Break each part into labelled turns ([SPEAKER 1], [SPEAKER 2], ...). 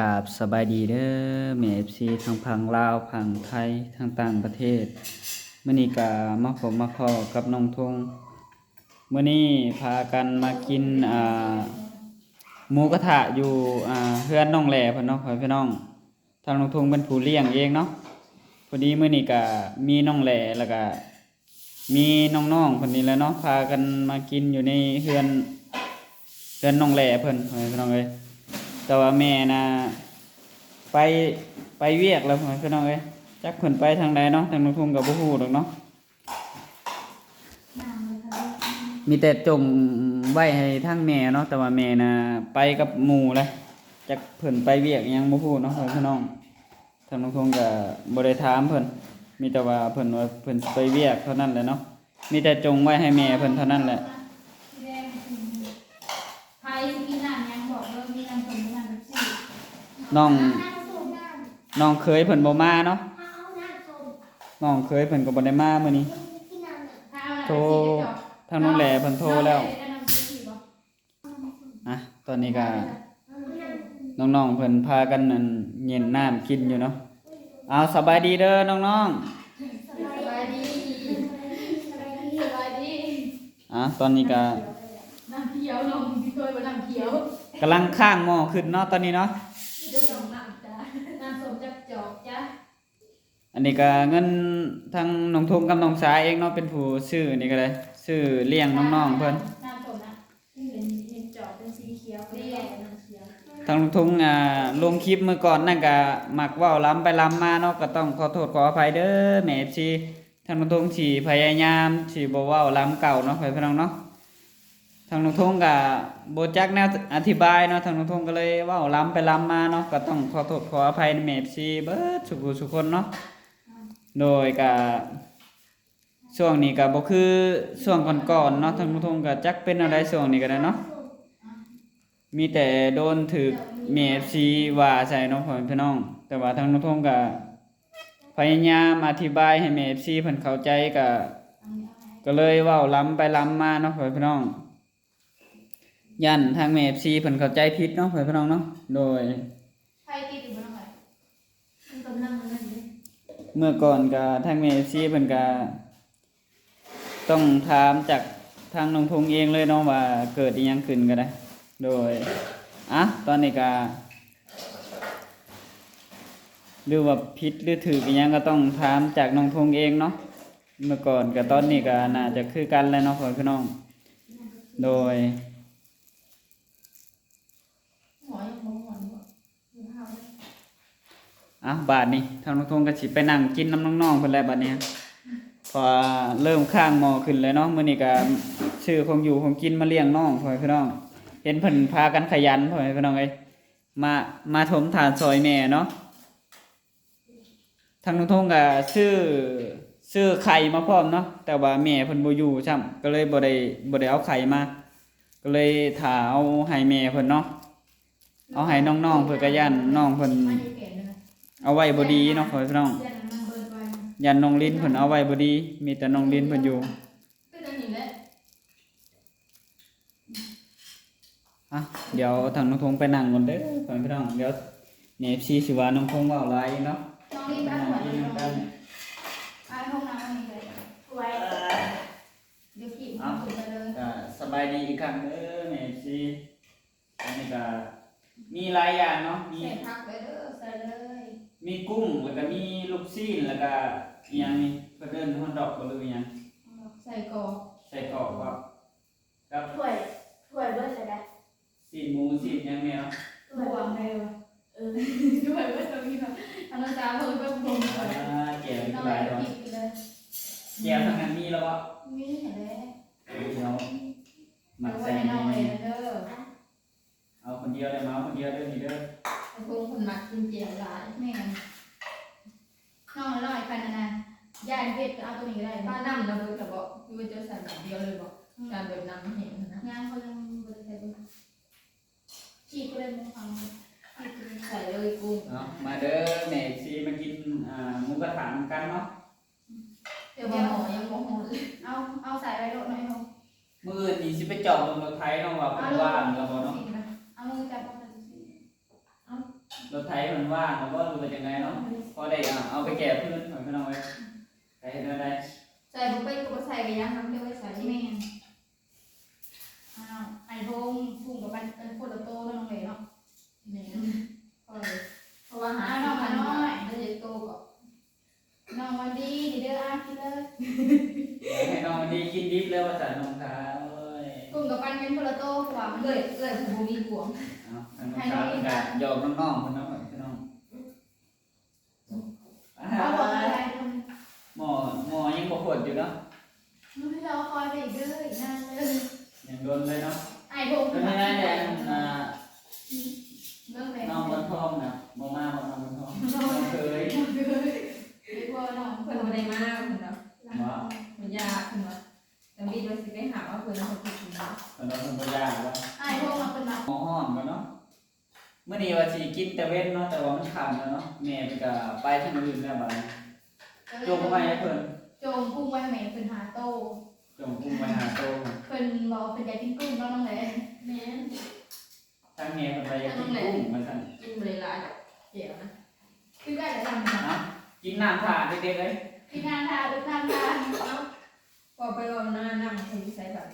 [SPEAKER 1] กราบสบายดีเด้อแม่ FC ทางพังลาวพังไทยทางต่างประเทศมื้อนี้ก็มาพบมาพ้อกับน้องทงมื้อนี้พากันมากินหมูกระทะอยู่เฮือนน้องแหล่เพิ่นเนาะพี่น้องทางน้องทงเป็นผู้เลี้ยงเองเนาะพอดีมื้อนี้ก็มีน้องแหล่แล้วก็มีน้องๆเพิ่นนี่แหละเนาะพากันมากินอยู่ในเฮือนน้องแหล่เพิ่นพี่น้องเอ้ยแต่ว่าแม่น่ะไปเวียกแล้วพี่น้องเอ้ยจักเพิ่นไปทางใดเนาะทางน้องทงก็บ่ฮู้ดอกเนาะมีแต่จงไว้ให้ทางแม่เนาะแต่ว่าแม่น่ะไปกับหมู่เลยจักเพิ่นไปเวียกหยังบ่ฮู้เนาะพี่น้องทางน้องทงก็บ่ได้ถามเพิ่นมีแต่ว่าเพิ่นว่าเพิ่นไปเวียกเท่านั้นแหละเนาะมีแต่จงไว้ให้แม่เพิ่นเท่านั้นแหละน้องเคยเพิ่นบ่มาเนาะน้องเคยเพิ่นก็บ่ได้มามื้อนี้โทรทางน้องแหล่เพิ่นโทรแล้วตอนนี้ก็น้องๆเพิ่นพากันนั่นเย็นน้ำกินอยู่เนาะเอาสบายดีเด้อน้องๆสบายดีตอนนี้ก็น้ำเขียวน้องพี่เคยบ่น้ำเขียวกำลังข้างหม้อขึ้นเนาะตอนนี้เนาะอันนี้ก็เงินทางน้องทงกับน้องสายเองเนาะเป็นผู้ซื้อนี่ก็ได้ซื้อเลี้ยงน้องๆเพิ่นทางน้องทงลงคลิปเมื่อก่อนนั่นก็มักเว้าล้ำไปล้ำมาเนาะก็ต้องขอโทษขออภัยเด้อแม่ FC ทางน้องทงสิพยายามสิบ่เว้าล้ำเก่าเนาะพี่น้องเนาะทางน้องทงก็บ่จักแนวอธิบายเนาะทางน้องทงก็เลยเว้าล้ำไปล้ำมาเนาะก็ต้องขอโทษขออภัยแม่ FC เบิดทุกคนเนาะโดยก็ช่วงนี้ก็บ่คือช่วงก่อนๆเนาะทางทงก็จักเป็นอะไรช่วงนี้ก็ได้เนาะมีแต่โดนถูกแม่ FC ว่าใส่เนาะพ่อพี่น้องแต่ว่าทางทงก็พยายามอธิบายให้แม่ FC เพิ่นเข้าใจก็เลยเว้าล้ำไปล้ำมาเนาะพ่อพี่น้องยันทางแม่ FC เพิ่นเข้าใจผิดเนาะพ่อพี่น้องเนาะโดยเมื่อก่อนก็ทางแม่ FC เพิ่นก็ต้องถามจากทางน้องทงเองเลยเนาะว่าเกิดอีหยังขึ้นก็ได้โดยตอนนี้ก็หรือว่าผิดหรือถูกอีหยังก็ต้องถามจากน้องทงเองเนาะเมื่อก่อนกับตอนนี้ก็น่าจะคือกันแล้วเนาะพี่น้องโดยบาดนี้ทางน้องทงก็สิไปนั่งกินน้ำน้องๆเพิ่นแล้วบัดนี้พอเริ่มข้างหม้อขึ้นเลยเนาะมื้อนี้ก็ซื้อของอยู่ของกินมาเลี้ยงน้องพี่น้องเห็นเพิ่นพากันขยันพี่น้องเอ้ยมาถมฐานซอยแม่เนาะทางน้องทงก็ซื้อไข่มาพร้อมเนาะแต่ว่าแม่เพิ่นบ่อยู่ซ้ำก็เลยบ่ได้เอาไข่มาก็เลยถ้าเอาให้แม่เพิ่นเนาะเอาให้น้องๆเพิ่นก็ย่านน้องเพิ่นเอาไว้บ่ดีเนาะพี่น้องย่านน้องลิ้นเพิ่นเอาไว้บ่ดีมีแต่น้องลิ้นเพิ่นอยู่เดี๋ยวทางน้องทงไปนั่งก่อนเด้อพี่น้องเดี๋ยวนี่ FC สิว่าน้องทงเว้าหลายเนาะน้องลิ้นไปห้องน้ำห้องน้ำนี่เลยไว้เดี๋ยวกินไปเลยสบายดีอีกครั้งเด้อแม่ FC อันนี้ก็มีหลายอย่างเนาะมีใส่ผักไปเด้อใส่เลยมีกุ้งแล้วก็มีลูกชิ้นแล้วก็อีหยังนี่เพิ่นเอิ้นฮอทดอกบ่รู้อีหยังใส่กรอกบ่กับถ้วยเบิดเลยได้ชิ้นหมูชิ้นหยังแม่เนาะบวงได้บ่ด้วยเบิดตรงนี้เนาะอันนั้นจ้าเพิ่นเป็นพงแก้วอีกหลายดอกแก้วทางนั้นมีแล้วบ่มีเห็นแล้วเดี๋ยวมาใส่น้องเลยเด้อเอาคนเดียวได้มาคนเดียวเด้อนี่เด้อไอ้พงคนมักกินเจียวหลายแม่น้องน้อยปานนั้นยายเฮ็ดเอาตัวนี้ได้ป้าน้ำนะเบิ่งก็บ่คือว่าจะใส่แบบเดียวเลยบ่การแบบน้ำเห็นนะงานเขายังบ่ได้ใส่เบิ่งขี้ก็เลยบ่ฟังใส่เลยกุ้งมาเด้อแม่สิมากินหมูกระทะกันเนาะเดี๋ยวบ่หอยังบ่หอเอาใส่ไว้โลดหน่อยเนาะมื้อนี้สิไปจอบรถไถเนาะว่าเพิ่นว่างแล้วบ่เนาะเอามือจับเอา รถไถมันว่างแล้วก็ดูไปจังไงเนาะพอได้เอาไปแก่พื้นของพี่น้องไว้ใส่ได้
[SPEAKER 2] ใส่บุกไปก็ใส่ไปยังน้ำเที่ยวไว้ใส่ที่แม่ไอ้พงพุ่งกับเป็นคนละโตแล้วน้องเลยเนาะเนี่ยเพราะว่าหาน้องมาน้อยแล้วจะโตก็น้องวันดีเด้ออาคิดเลย
[SPEAKER 1] ให้น้องดีกินดิบเลยว่าสันน้องขาเอ้ย
[SPEAKER 2] พุ่งกับปันเป็นคนละโตกว่ามันเลยผมมีห่วง
[SPEAKER 1] เอาน้องขาเป็นการหยอกน้องๆคนน้องพี่น้อง
[SPEAKER 2] เขาบอกอะไร
[SPEAKER 1] หมอยังปวดอยู่เนาะ
[SPEAKER 2] นู้นเราคอยไปอีกเด้ออีกนานเลย
[SPEAKER 1] ยังโดนเลยเนาะ
[SPEAKER 2] ไอ้พง
[SPEAKER 1] เป็นยังไงแดง
[SPEAKER 2] เรื่องอะไร
[SPEAKER 1] น้องบนท้องนะโมมาน้องบนท้องน้องเคย
[SPEAKER 2] ไอ้พวกน้อง
[SPEAKER 3] เพิ่นบ่ได้มาเพิ่นเนาะ
[SPEAKER 1] ว่า
[SPEAKER 3] มันยากเพิ่นว่าแต่บิดว่าสิไปหาว่าเพิ่นเอาไปกินเนาะ
[SPEAKER 1] ตอนนั้นมันก็ยากว่า
[SPEAKER 2] ไอ้พวกเราเป็นนัก
[SPEAKER 1] หมอห้อนกันเนาะเมื่อนี้ว่าสิกินแต่เว้นเนาะแต่ว่ามันขำแล้วเนาะแม่ไปกับไปที่อื่นแล้วบ้างโยกไปให้เพิ่น
[SPEAKER 2] โจมพุ่งไว้แม่เป็นหาโต
[SPEAKER 1] จงกุ้งไปหาโต
[SPEAKER 2] เป็นบอกเป็นใจกินกุ้งน้องเลยแม่
[SPEAKER 1] ทั้งแม่เพิ่นไปอยากกินกุ้งมาสั่น
[SPEAKER 3] กินบ่ได้หลายดอกเกี่ยวนะ
[SPEAKER 2] คือได้แต่ทำ
[SPEAKER 1] เนาะกินน้ำผ่าเด็กๆเลย
[SPEAKER 2] พี่นานทาลูกนานทา
[SPEAKER 3] เนาะพอไปรอหน้านั่งใส่ใส่บัด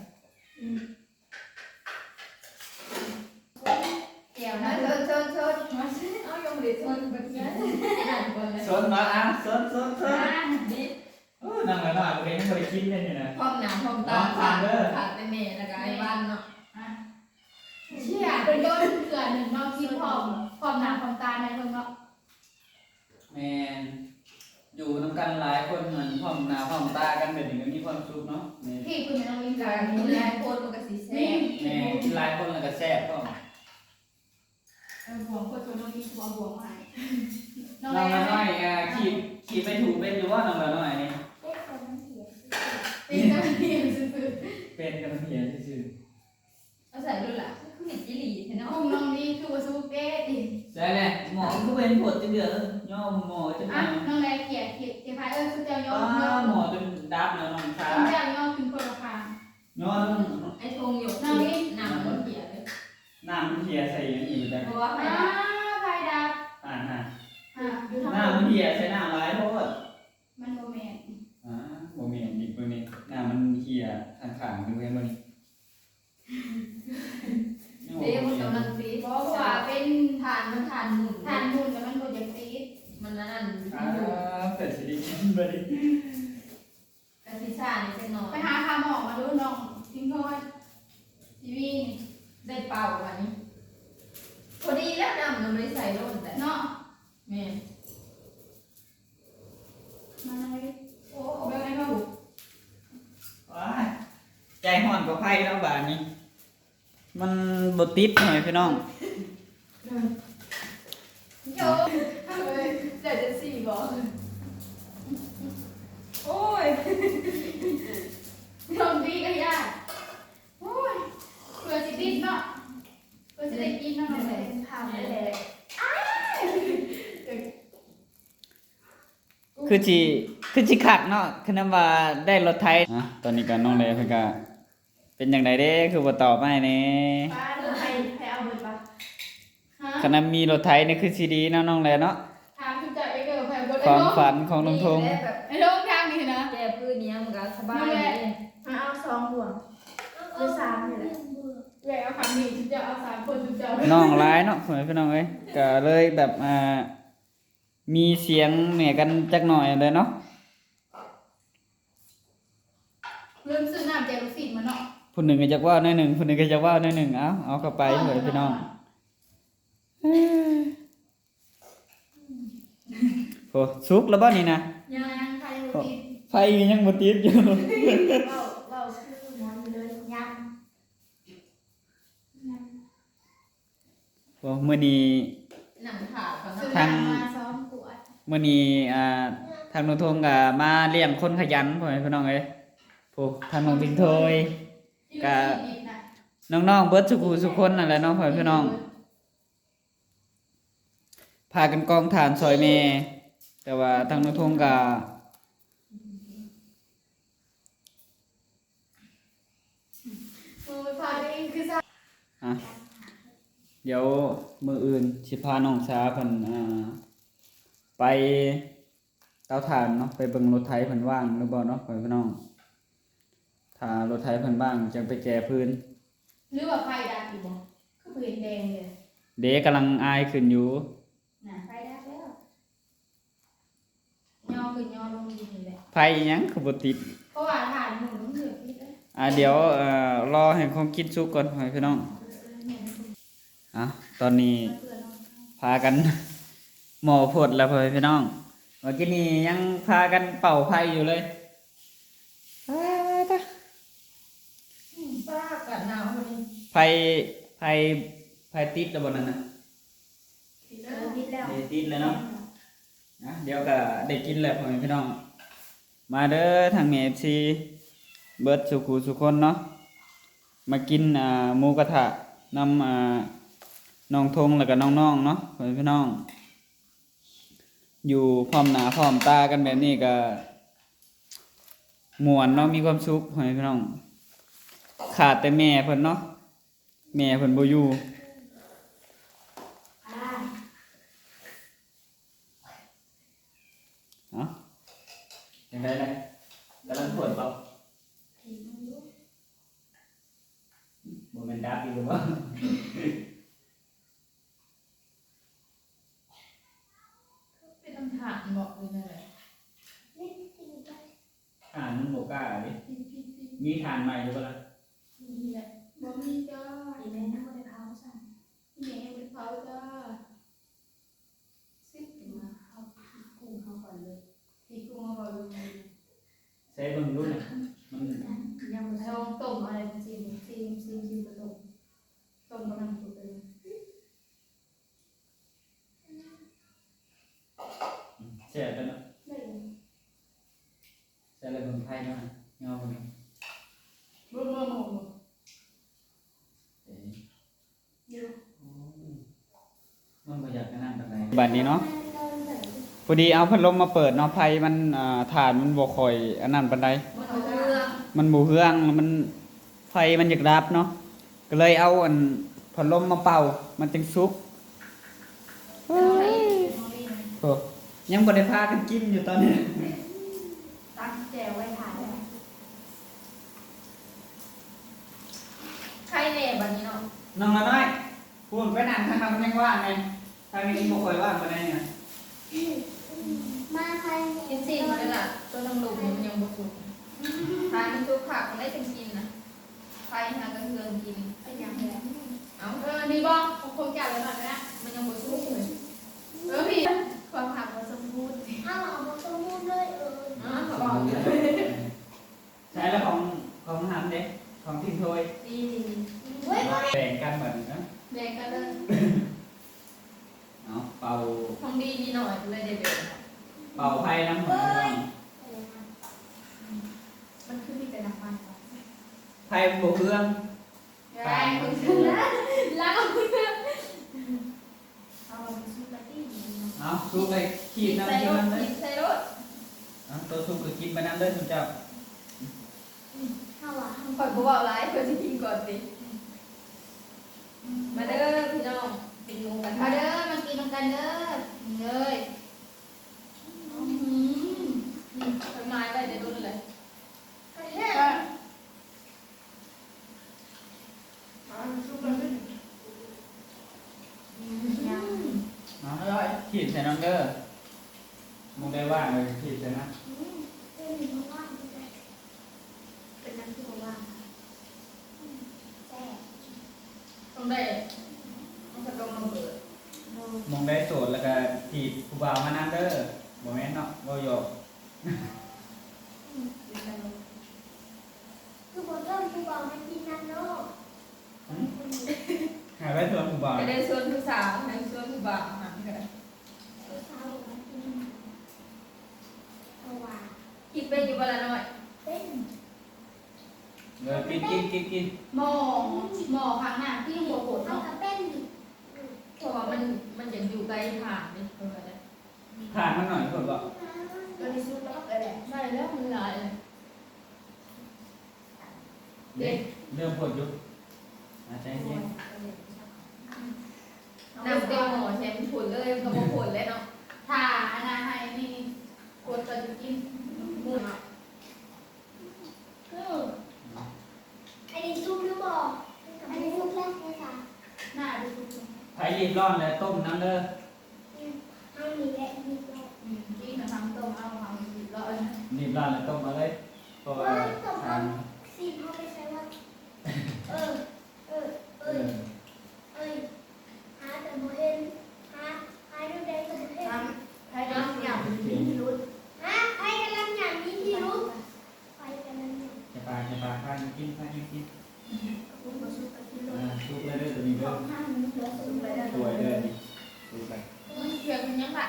[SPEAKER 2] เกี่ยวนะ
[SPEAKER 3] เชิญเอายงบ่ได้ชนบัดนี้อ่านก่อนเลย
[SPEAKER 1] สนมาสน
[SPEAKER 3] นี่
[SPEAKER 1] นั่งแล้วน่ะบ่ได้บ่ได้กินเลยนี่นะ
[SPEAKER 3] พร้อมหน้าพร้อมตาขาดแต่แม่แล้วก็ไอ้บ้านเนาะ
[SPEAKER 2] เชี่ยเป็นโดนเกลือหนึ่งนอกคิดพร้อมหนาพร้อมตาในคนเนาะ
[SPEAKER 1] แม่นอยู่นำกันหลายคนเหมือนพร้อมหน้าพร้อมตากันแบบนี้ก็มีความสุขเนาะแม่
[SPEAKER 2] พี่คุณน้องลิง
[SPEAKER 3] กา
[SPEAKER 2] การ ร
[SPEAKER 3] ดูแลโพดมันก็สิแซ่บ
[SPEAKER 1] แม่กินหลายคนแล้วก็แซ่บพร้อม
[SPEAKER 2] บวงคนตัวน้องลิงบวงใหม่น้อง
[SPEAKER 1] น้อง
[SPEAKER 2] แม่
[SPEAKER 1] น้อยขี่ไปถูกเป็นอยู่ว่าน้องน้อยนี่
[SPEAKER 2] เป็นน้ำเทียนซื่อ
[SPEAKER 1] เป็นกันเพียซื่อ
[SPEAKER 3] เอาใส่ด้วยล่ะคือเห็ดจิหลีเนาะ
[SPEAKER 2] ห้องน้องนี่คือว่าซูเป้ดิ
[SPEAKER 1] ใช่แหละหมอก็เป็นปวดจังเด้อย่อหมอจัง
[SPEAKER 2] อ่ะน้องแม่เขียพายสุดเจ้ายอมยอม
[SPEAKER 1] หมอจนดับแล้วน้องขา
[SPEAKER 2] สุดเจ้ายอมถึงคนละคาง
[SPEAKER 1] ย้อน
[SPEAKER 3] ไอ้ทงหยกน้ำมันเปียกเลย
[SPEAKER 1] น้ำมันเหี่ยใส่อย่างนี้อยู่แต่
[SPEAKER 3] เพราะว่า
[SPEAKER 2] พายดับ
[SPEAKER 1] อ่า
[SPEAKER 2] ดูทำ
[SPEAKER 1] น้ำมันเหี่ยใส่น้ำหลายเพราะว่า
[SPEAKER 2] มันโมเมนต์
[SPEAKER 1] บ่แม่นอีกเบิ่งนี่น้ำมันเหี่ยข้างๆเบิ่งบ่นี่
[SPEAKER 3] เดี๋ยวมันกำลังตี
[SPEAKER 2] เพราะว่าเป็น
[SPEAKER 3] ทานมันทานหมุน
[SPEAKER 2] ทานบุญแต่มันบดอย่างตี
[SPEAKER 3] มันนั่น
[SPEAKER 1] อยู่เปิดสิได้กินบ่ดิ
[SPEAKER 3] กะทิชานี่เป็นน้อย
[SPEAKER 2] ไปหาคาหมอกมาดูน้องทิ้งโทษทีวี
[SPEAKER 3] ได้เป่าวันนี้พอดีแล้วน้ำมันไม่ใส่ร่นแต่
[SPEAKER 2] เนาะ
[SPEAKER 3] แม่
[SPEAKER 2] มาเลย
[SPEAKER 3] โอ้
[SPEAKER 2] เบลไอ้พ่อ
[SPEAKER 1] ว้ายใจฮ้อนกว่าไผแล้วบาดนี้ มันบ่ติดหน่อยพี่น้อง
[SPEAKER 2] โยเลยเดี๋ยวจะสี่บอก
[SPEAKER 3] โอ้ย
[SPEAKER 2] ลงดีก็ยากโอ้ยเพื่อสิติดเนาะเพื่อสิได้กินเนาะเลยทำเลย
[SPEAKER 1] คือสิคักเนาะคือนํว่าได้รถไถตอนนี้ก็น้องแลเพิ่นก็เป็นจังไดเด้คือบ่ตอบมาให้แน่
[SPEAKER 2] ป้าเดี๋ยวใครเอาเบิดปะฮะ
[SPEAKER 1] คันมีรถไถนี่คือสิดีเนาะน้องแลเนาะ
[SPEAKER 2] ถามคุณจ่ายไปเกิดใครเบิด
[SPEAKER 1] ความฝันของลุงทง
[SPEAKER 3] แบบ
[SPEAKER 2] ไอ้ลงทางนี่นะ
[SPEAKER 3] แก้พื้นนี้มันก็สบายเลย
[SPEAKER 2] มาเอาสองห่วงหรือสามนี่แหละแหวเอาคำนี้ฉันจะเอาสามคนฉันจะเอา
[SPEAKER 1] น้องหลายเนาะพี่น้องเอ้ยก็เลยแบบมีเสียงแหม่กันจักหน่อยเลยเนาะ
[SPEAKER 2] เริ่มซื้อน้ำเจลสิมาเนาะ
[SPEAKER 1] ผู้หนึ่งก็จักว่าหน่อยหนึ่งผู้หนึ่งก็จักว่าหน่อยหนึ่งเอาเข้าไปเถอะพี่น้องโหสุกแล้วบ่นี่นะ
[SPEAKER 2] ยังใครอยู่ดี
[SPEAKER 1] ไฟยังบ่ติดอยู่
[SPEAKER 2] เราคือหมอนเลยยัง
[SPEAKER 1] โหมื้อนี้
[SPEAKER 3] หนังขาดก่อน
[SPEAKER 2] ซื้อ
[SPEAKER 3] นะ
[SPEAKER 2] น้ำมาซ้อมขวด
[SPEAKER 1] มื้อนี้ทางน้องทงก็มาเลี้ยงคนขยันพ่อแม่พี่น้องเอ้ยโหทางน้องปิงโทย น้องๆเบิดสุคนนั่นแหละเนาะพ่อแม่พี่น้องพากันกองฐานซอยแม่แต่ว่าทางน้องทงก็
[SPEAKER 2] มือพาได้คือซะ
[SPEAKER 1] เดี๋ยวมื้ออื่นสิพาน้องสาเพิ่นไปเตาถ่านเนาะไปเบิ่งรถไถเพิ่นว่างหรือบ่เนาะพ่อพี่น้องถ้ารถไถเพิ่นว่างจังไปแก้พื้น
[SPEAKER 2] หรือว่าไฟดับอยู่บ่คือเห็นแดงเลย
[SPEAKER 1] เด็กกำลังอายขึ้นอยู่
[SPEAKER 2] น่ะไฟดับแล้วย่อขึ้นย่อลงดีนี่แหละ
[SPEAKER 1] ไผอิหยังคือบ่ติด
[SPEAKER 2] เพราะว่าฐานหมุนมันเถื่อนพี่เลย
[SPEAKER 1] เดี๋ยวรอให้ของกินสุกก่อนให้พี่น้องตอนนี้พากัน หมอพดแล้วพี่น้องเมื่อกี้นี้ยังพากันเป่าไฟอยู่เลย
[SPEAKER 3] ป้ากัดหนาวคนนี้
[SPEAKER 1] ไฟไฟไฟติดแล้วบ่นั่นน่ะ
[SPEAKER 2] พี่แล้ว
[SPEAKER 1] ได้ติดแล้วเนาะเดี๋ยวก็ได้กินแล้วพี่น้องมาเด้อทางแม่ FC เบิดสุขุสุคนเนาะมากินหมูกระทะนำน้องทงแล้วก็น้องๆเนาะพี่น้องอยู่พร้อมหน้าพร้อมตากันแบบนี้ก็ม่วนเนาะมีความสุขพี่น้องขาดแต่แม่เพิ่นเนาะแม่เพิ่นบ่อยู่ยังไงเลยกำลังปวดเปล่าบ่แม่นดับอยู่บ่
[SPEAKER 3] เป็นน้ำถ่านบอกเลยนั่นแหละ
[SPEAKER 1] ทานมันบ่กล้าดิมีทานใหม่อยู่บ่ล่ะ
[SPEAKER 2] นี่แหละบ่มีจ้าอีแม่น่ะบ่ได้เผาซั่นอีแม่บ่ได้เผาจ้าซิมาเอากุ้งเข้าก่อนเลยพี่กุ้งเอาก่อนเลย
[SPEAKER 1] ใช้เบิ่งดูน่ะมัน
[SPEAKER 2] ยังบ่ลองต้มอะไรซิมผสมต้มกำลังสุกเลย
[SPEAKER 1] แซ่บแล้วเนาะ
[SPEAKER 2] ได้เลย
[SPEAKER 1] ใส่แล้วเบิ่งไผเนาะเงาเบิ่ง
[SPEAKER 2] บ่
[SPEAKER 1] เอ้ย
[SPEAKER 2] เยอะ
[SPEAKER 1] มันบ่อยากนั่นปานใดบัดนี้เนาะพอดีเอาพัดลมมาเปิดเนาะไผมันถ่านมันบ่ค่อยอันนั้นปานใด
[SPEAKER 2] บ่เอาเรื่อง
[SPEAKER 1] มันบ่เฮืองมันไฟมันอยากดับเนาะก็เลยเอาพัดลมมาเป่ามันจึงสุก
[SPEAKER 2] น้องลีน้องลี
[SPEAKER 1] โอ้ยังบ่ได้พากันกินอยู่ตอนนี้
[SPEAKER 2] ตั้งแจวไว้ถ่ายแล้ว
[SPEAKER 3] ใครแน่บัดนี้เนาะ
[SPEAKER 1] น้องละน้อยพูดไปนั่งทางนั้นมันยังว่างไงทางนี้บ่ค่อยว่างปานใดเนี่ย
[SPEAKER 4] มาใคร
[SPEAKER 3] กินสิ่งนั่นแหละตัวน้ำลุกมันยังบ่สุกทานมันทุกผักมันได้จังกินนะไฟหากระเทือนกิน
[SPEAKER 2] เป็นยังไง
[SPEAKER 3] เอา
[SPEAKER 2] นี่บ่คงจับแล้วหน่อยนะ
[SPEAKER 3] มันยังบ่สุกเลย
[SPEAKER 2] พี่ความผักผสมบูรณ์
[SPEAKER 4] เอาบอกตัวมูดด้วย
[SPEAKER 3] เขาบอกอยู่
[SPEAKER 1] ใช่แล้วของหามเด้ของทิ้งถ้วย
[SPEAKER 2] ดี
[SPEAKER 4] เว้ย
[SPEAKER 1] แบ่งกันแบบนี้นะ
[SPEAKER 2] แดงกันเลย
[SPEAKER 1] เอาเป่า
[SPEAKER 3] ของดีนิดหน่อยเลยได้เบ็ด
[SPEAKER 1] เป่าไพ่น้ำหอม
[SPEAKER 2] มันคือมีแต่น้ำมัน
[SPEAKER 1] ไพ่บวกเครื่อง
[SPEAKER 2] แรงคุณคือแล้วคุณเอาไปซุปปาร์ตี้
[SPEAKER 1] เอาซุปไปขีดน้ำ
[SPEAKER 3] ใส่
[SPEAKER 1] กิน
[SPEAKER 3] รถ
[SPEAKER 1] น้ำเลย
[SPEAKER 3] ใส่รถ
[SPEAKER 1] ตัวซุปก็กินไปน้ำเลยทุกเจ้า
[SPEAKER 4] เอาอ่ะ
[SPEAKER 3] ก่อนบ่บอกไรเพื่อจะกินก่อนสิมาเด้อพี่น้องเป็นหมูกัน
[SPEAKER 2] มาเด้อมากินกันเด้อเลย
[SPEAKER 3] ทำไมไปเดี๋ยวโดนเลย
[SPEAKER 2] ก็
[SPEAKER 1] อร่อยขีดใส่น้ำเด้อมึงได้ว่างเลยขีดใส่น้
[SPEAKER 4] เป็นเพราะว่า
[SPEAKER 2] เป็นน้ำที่บอกว่า
[SPEAKER 4] แซ่บ
[SPEAKER 3] ต้องได้ต้องกระดงมาเบิด
[SPEAKER 1] ำมึงได้โสดแล้วก็ขีดกูบ่าวมาน้ำเด้อบ่แม่นเนาะบ่หยอก
[SPEAKER 4] คือผมต้นคือบอกมันกินน้ำโลก
[SPEAKER 1] หาไว้ตัวกูบ่าว
[SPEAKER 3] จะได้ชวนผู้สาวให้ชวนผู้บ่าวหันกัน
[SPEAKER 4] สาวมันกินเอาว่า
[SPEAKER 3] คิดเป็นอยู่บ้านละหน่อย
[SPEAKER 4] เป็น
[SPEAKER 1] กิน
[SPEAKER 2] หมอข้างหน้าที่หัวโขด
[SPEAKER 4] เอา
[SPEAKER 2] เนาะ
[SPEAKER 4] กับเป็น
[SPEAKER 3] เพราะว่ามันยังอยู่ไกลผ่านนี่เท่านั้น
[SPEAKER 1] ผ่านมาหน่อยคนบอก
[SPEAKER 2] ก็มีซุปแล้วก็ไปแหละ
[SPEAKER 3] ได้แล้วมันหลายเลย
[SPEAKER 1] เด็กเริ่มปวดอยู่ใจเย็น
[SPEAKER 3] น้ำเต็มหม้อแช่มันผลเลยมันก็บ่ผลเลยเนาะ
[SPEAKER 2] ถ้าอันนั้นให้นี่กดก็จะกินหมู
[SPEAKER 4] อันนี้ซุปหรือเปล่าอันนี้ซุปแรกเลยค่ะ
[SPEAKER 2] หน้าดูทุกคน
[SPEAKER 1] ไผ่รีบร้อนแล้วต้มน้ำเด้อ
[SPEAKER 4] เอาหนีและมีแรก
[SPEAKER 2] กินทำต้มเอาทำร้อน
[SPEAKER 1] รีบร้อนแล้วต้มมาเลยเพราะว่าทาน
[SPEAKER 4] ซีพอไปใช้ว่าเออเออเอ
[SPEAKER 1] เอ
[SPEAKER 4] อ
[SPEAKER 1] อ
[SPEAKER 4] เอ้ยหาแต่โมเห็นหาดูได้แต่โมเห็น
[SPEAKER 2] ทำให้น้ำยำมีรุด
[SPEAKER 4] หาใครกำลังอย่างนี้ที่รู้ใครกำลังอย่าง
[SPEAKER 1] จะปลาข้างกินข้างกิน
[SPEAKER 2] คุณมาชุบกับที่รุด
[SPEAKER 1] ซุปเลยเด้อตัวนี้
[SPEAKER 2] ข
[SPEAKER 1] เด้
[SPEAKER 2] อ
[SPEAKER 1] อง
[SPEAKER 2] ห้างเหลือสุดไปได้
[SPEAKER 1] สวยเด้อนี่ซุปไป
[SPEAKER 3] มันเกี่ยวกันยังล่ะ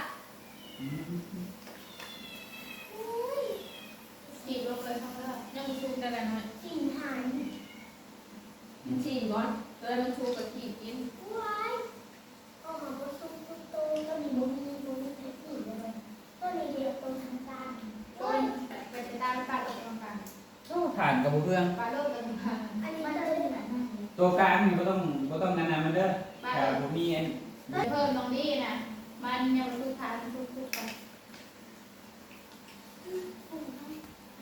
[SPEAKER 2] จีบลงเลยทั้งนั้น
[SPEAKER 3] ยังชูได้แล้วน้อย
[SPEAKER 4] สิ่งหาย
[SPEAKER 3] มันฉีก่อนเลยมันชูกับขี้กิน
[SPEAKER 4] ว้ายเอาหาว่าซุปโตก็มีบุ้มีใช้สีเลยก็มีเดียวตรงทางตา
[SPEAKER 2] ต้นไปจะตามปลาโลกกลาง
[SPEAKER 1] โอ้ทานกับเพื่อน
[SPEAKER 2] ปลาโลกกลาง
[SPEAKER 4] อันนี้
[SPEAKER 2] มัน
[SPEAKER 4] ก็
[SPEAKER 2] จะ
[SPEAKER 4] เลย
[SPEAKER 2] ได้
[SPEAKER 4] แบ
[SPEAKER 2] แบบ
[SPEAKER 4] บ
[SPEAKER 2] นั้น
[SPEAKER 1] ตัวกลางนี่ก็ต้องนานๆมันเด้อแต่ผมมีอัน
[SPEAKER 2] เพิ่มตรงนี้นะมันยังทุกทานทุกไป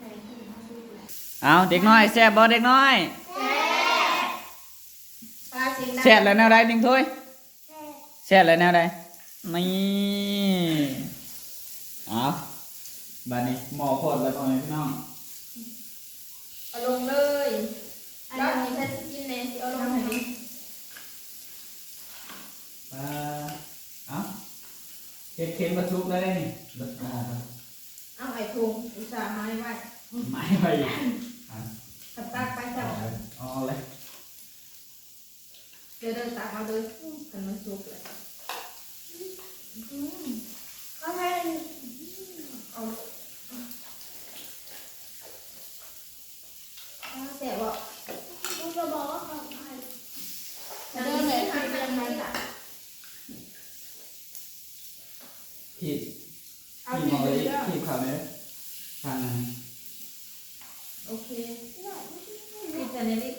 [SPEAKER 2] ไหนที่มาดูแล
[SPEAKER 1] เอาเด็กน้อยแซ่บบ่เด็กน้อย
[SPEAKER 2] ปลาสิง
[SPEAKER 1] แซ่บแล้วแนวใดหนึ่งถ้วย
[SPEAKER 4] แค่
[SPEAKER 1] แซ่บแล้วแนวใดนี่เอาบัดนี้หม้อโพดแล้วพ่อแม่พี่น้อง
[SPEAKER 3] เอาลงเลย
[SPEAKER 2] อัน
[SPEAKER 3] แล้ว
[SPEAKER 2] นี้
[SPEAKER 3] มีแค่กินแน่สิเอาลงให้ดิ
[SPEAKER 1] เอาเค็มกระชุบเลยนี่รสชาติ
[SPEAKER 3] เอาไอ้ถุงอุตส่าห์ไม้ไว้
[SPEAKER 1] ไม่ไป
[SPEAKER 3] กับตักไปจับ
[SPEAKER 1] เอาเลย
[SPEAKER 3] เดี๋ยวเดินตักเอาเลยกันมันสุกเลย
[SPEAKER 4] ก็ให้
[SPEAKER 3] เอาแต่ว่า
[SPEAKER 4] ลูกจะบอกว่าของใคร
[SPEAKER 3] เดินเลยทำยังไงล่ะ
[SPEAKER 1] ผิด
[SPEAKER 2] เอา
[SPEAKER 1] ที่
[SPEAKER 2] ที่
[SPEAKER 1] มอ
[SPEAKER 2] ดู
[SPEAKER 1] เลย
[SPEAKER 2] ด้วย
[SPEAKER 1] ที่เขาเนี่ยทางนั้น
[SPEAKER 3] โอเคกินแต่ในนี้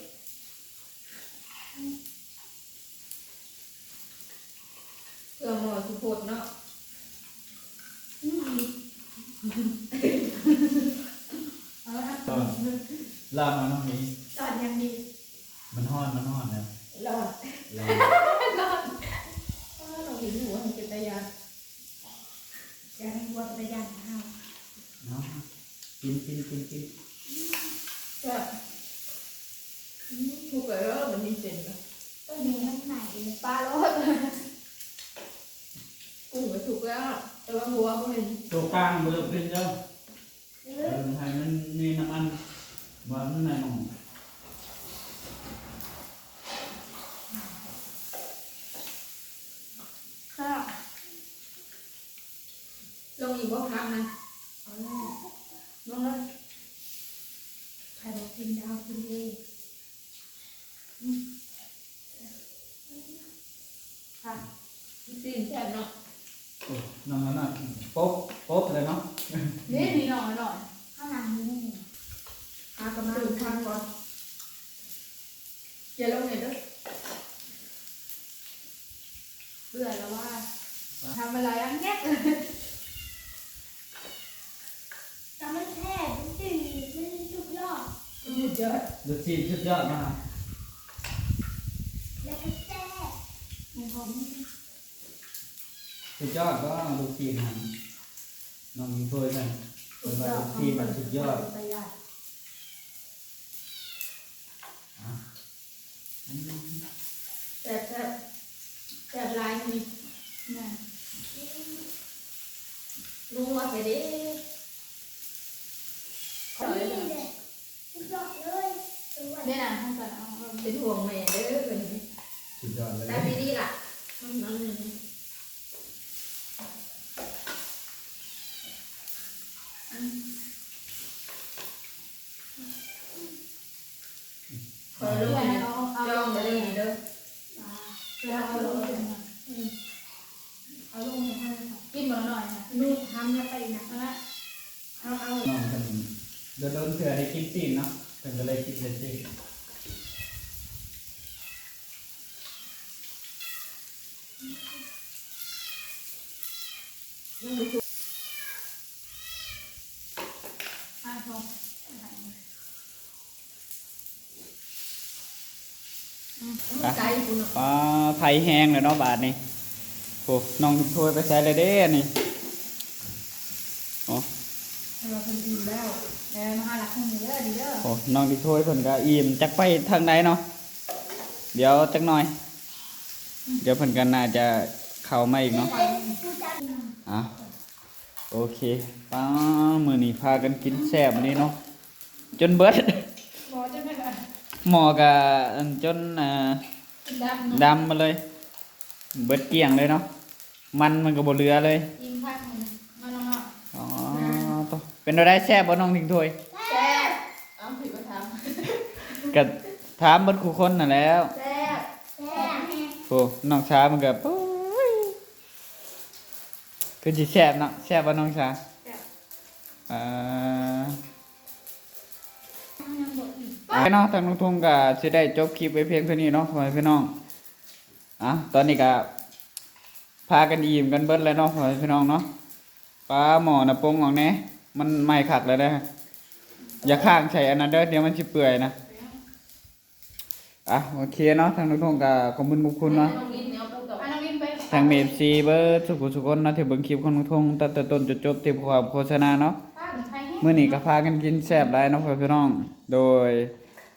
[SPEAKER 3] เพื่อหมอสุโขดเนาะ
[SPEAKER 2] เอาละ
[SPEAKER 1] ตอนลามาน้องนี้
[SPEAKER 2] ตอนยังดี
[SPEAKER 1] มันห้อนนะ
[SPEAKER 3] หลอด
[SPEAKER 1] ร้อน
[SPEAKER 3] หลอดเราเห็นหัวเห็นเป็นตายาน
[SPEAKER 2] ยังไม่วัดระยะเท้า
[SPEAKER 1] เนาะกิน
[SPEAKER 3] แบบถูกแล้วมันมีเส้นกับ
[SPEAKER 4] ตัวนี้มันไหน
[SPEAKER 2] ปลาโลด
[SPEAKER 3] กุ้งก็ถูกแล้วแต่ว่าหัวก็เห็น
[SPEAKER 1] ตัวกลางมันเป็นเจ้า
[SPEAKER 4] หรือ
[SPEAKER 1] ให้มันมีน้ำมันหวานในหม้อ
[SPEAKER 2] ข้าว
[SPEAKER 3] ลงอีกบ่พักนะ
[SPEAKER 2] เอาเลยลงเลยใครบอกกินดาวกินดี ค่ะ
[SPEAKER 3] สิ้นแซ่บเนาะ
[SPEAKER 1] น้องนั่นน่ะป๊บเลยเนาะ
[SPEAKER 2] นี่มีหน่อยหน่อย
[SPEAKER 4] ข้างหลังนี่
[SPEAKER 3] หากำลังทานก่อนอย่าลงเลยเด้อ
[SPEAKER 2] เบื่อแล้วว่าทำอะไรอันเนี้ย
[SPEAKER 4] แต่มันแท้มันจืดมันสุกยอด
[SPEAKER 3] ยืดเยอะ
[SPEAKER 1] รสชีสุดยอดมาก
[SPEAKER 4] แล้วก็แท้มันหอม
[SPEAKER 1] สุดยอดก็รสชีหันน้องมีถ้วยกันเป็นว่ารสชีมันสุดยอด
[SPEAKER 2] ประหยัด
[SPEAKER 3] แซ่บแซ่บแซ่บลายมี
[SPEAKER 2] เนี่ย
[SPEAKER 3] ลุงว่าไปดิขอเลย
[SPEAKER 4] นี่เลยสุกยอดเลยสวย
[SPEAKER 2] เนี่ยนะท่านจะเอา
[SPEAKER 3] เป็นห่วงแม่เด้อเป็น
[SPEAKER 1] สุดยอดเลย
[SPEAKER 3] ได้ไม่ดีล่ะนั่นนี่ขอลงให้จองไปเลยเด้อ
[SPEAKER 2] เพื่อเอาลงเอาลงให้กินมาหน่อยนะ
[SPEAKER 4] ลูกทำแล้วไปนะ
[SPEAKER 2] เอาละเอา
[SPEAKER 1] น้องกันโดนเถื่อได้กินซีนเนาะเป็นก็เลยกินเลยซีน
[SPEAKER 3] ข ไกลคุณ
[SPEAKER 1] ปลาไผ่แห้งเลยเนาะบาทนี่โอ้น้องถ้วยไปใส่เลยเด้นี่โอ้
[SPEAKER 3] เราคนอื่นแล้ว
[SPEAKER 2] มาหาหลักของเด้อดีเด้อ
[SPEAKER 1] โอ้น้องที่ถ้วยเพิ่นก็อิ่มจักไปทางใดเนาะเดี๋ยวจักหน่อย เดี๋ยวเพิ่นก็น่าจะเข้ามาอีกเนาะอ่ะโอเคป้ามื้อนี้พากันกินแซ่บมื้อนี้เนาะจนเบิด
[SPEAKER 2] หมอจะไม่แบบ
[SPEAKER 1] หมอก็จน
[SPEAKER 2] ดำ
[SPEAKER 1] ดำมาเลย เบิดเกลี้ยงเลยเนาะมันก็บ่เหลือเลย
[SPEAKER 2] ยิงพักมาน้อง
[SPEAKER 1] อ๋อต่อเป็นอะไรแซ่บบ่น้องทิ้งถ้วย
[SPEAKER 3] แซ่บเอาผิดมาถาม
[SPEAKER 1] ก็ถามเบิดคู่คนนั่นแหล้ว
[SPEAKER 3] แซ่บ
[SPEAKER 1] โอ้น้องชามันก็โอ้ยคือสิแซ่บเนาะแซ่บบ่น้องชาอ่าไปเนาะทางน้องทุ่งก็สิได้จบคลิปไว้เพียงเท่านี้เนาะพ่อแม่พี่น้องตอนนี้ก็พากันอิ่มกันเบิดแล้วเนาะพ่อแม่พี่น้องเนาะปลาหมอน่ะปรุงออกแน่มันไหม้คักแล้วเด้ออย่าข้างใส่อันนั้นเด้อเดี๋ยวมันสิเปื่อยนะโอเคเนาะทางน้องทุ่งก็ขอบคุณเนาะ
[SPEAKER 3] น้องลิ้นเนี่ยเอาปูกับ
[SPEAKER 2] น้องลินไป
[SPEAKER 1] ทางเมฟซีเบอร์สุขคนเนาะที่เบิ่งคลิปของน้องทงตั้งแต่ต้นจนจบที่ความโฆษณาเนาะ
[SPEAKER 2] ป้าหรือใครให้
[SPEAKER 1] มื้อนี้ก็พากันกินแซ่บหลายเนาะพี่น้องโดย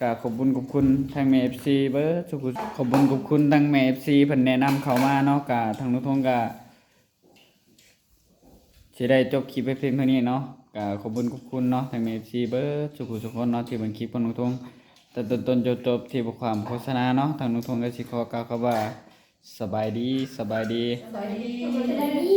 [SPEAKER 1] ก็ขอบคุณทางเมฟซีเบอร์สุขขอบคุณทางเมฟซีเพิ่นแนะนำเข้ามาเนาะก็ทางน้องทงก็สิได้จบคลิปไปเพียงเท่านี้เนาะก็ขอบคุณเนาะทางเมฟซีเบอร์สุขคนเนาะที่เบิ่งคลิปของน้องทงตั้งแต่ต้นจนจบที่ความโฆษณาเนาะทางน้องทงก็สิขอกล่าวคำว่าสบายดี
[SPEAKER 3] สวัสดี
[SPEAKER 4] สวัสดี